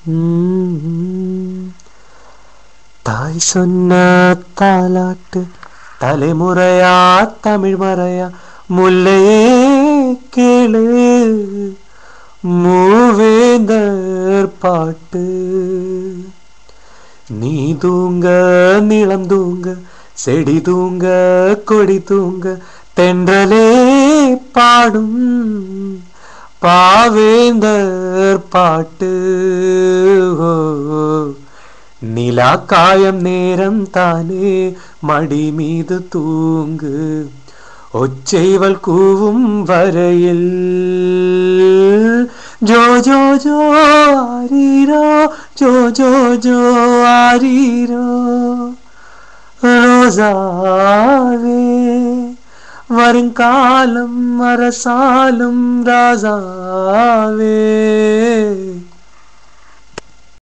உம். தாய் சொன்ன தாலாட்டு தலைமுறையா தமிழ் மறையா முல்லையே கேளு மூவேந்தர் பாட்டு. நீ தூங்க நிலம் தூங்க செடி தூங்க கொடி தூங்க தென்றலே பாடும் பாவேந்தர் பாட்டு. ஓ, நிலா காயம் நேரம் தானே மடி மீது தூங்கு ஒச்சைவள் கூவும் வரையில் ஜோ ஜோ ஜோ ஆரீரோ ஜோ ஜோ ஜோ ஆரீரோ. ரோசாவே வருங்காலம் அரசாலும் ராசாவே